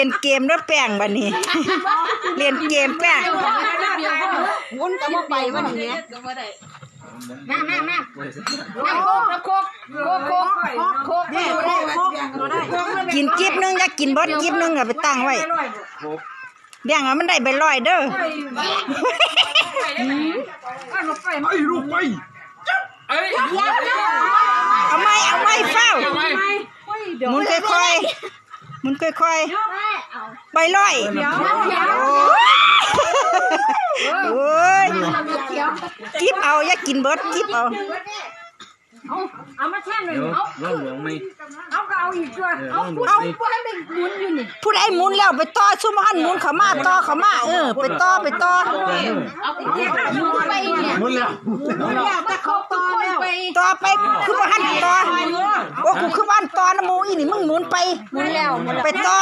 ล่นเกมแล้วแป้งบัดนี้เล่นเกมแป้งวุ้นก็บ่ไปว่าอย่างเงี้ยแม่โคกกินกิ๊บนึงอยากกินเบิดกิ๊บนึงอะไปตั้งไว้แบ่งมันได้ไป100เด้อไอ้ลูกไปเอาไม่เฝ้าหมุนค่อยๆหมุนค่อยๆไป100โอ้ยกิ๊บเอาอยากกินเบิดกิ๊บเอามาแช่หนึ่งลองหลวงไหมเอาก็เอาอีกด้วยเอาผู้ให้เป็นหมุนอยู่นี่ผู้ใดหมุนแล้วไปต่อซุ่มหันหมุนเขามาต่อเขามาไปต่อเอาไปเก็บหมุนไปเนี่ยหมดแล้วแต่เขาต่อไปคือบ่หันต่อโอ้กูคือบ้านต่อนะหมูอีนี่มึงหมุนไปหมุนแล้วไปต่อ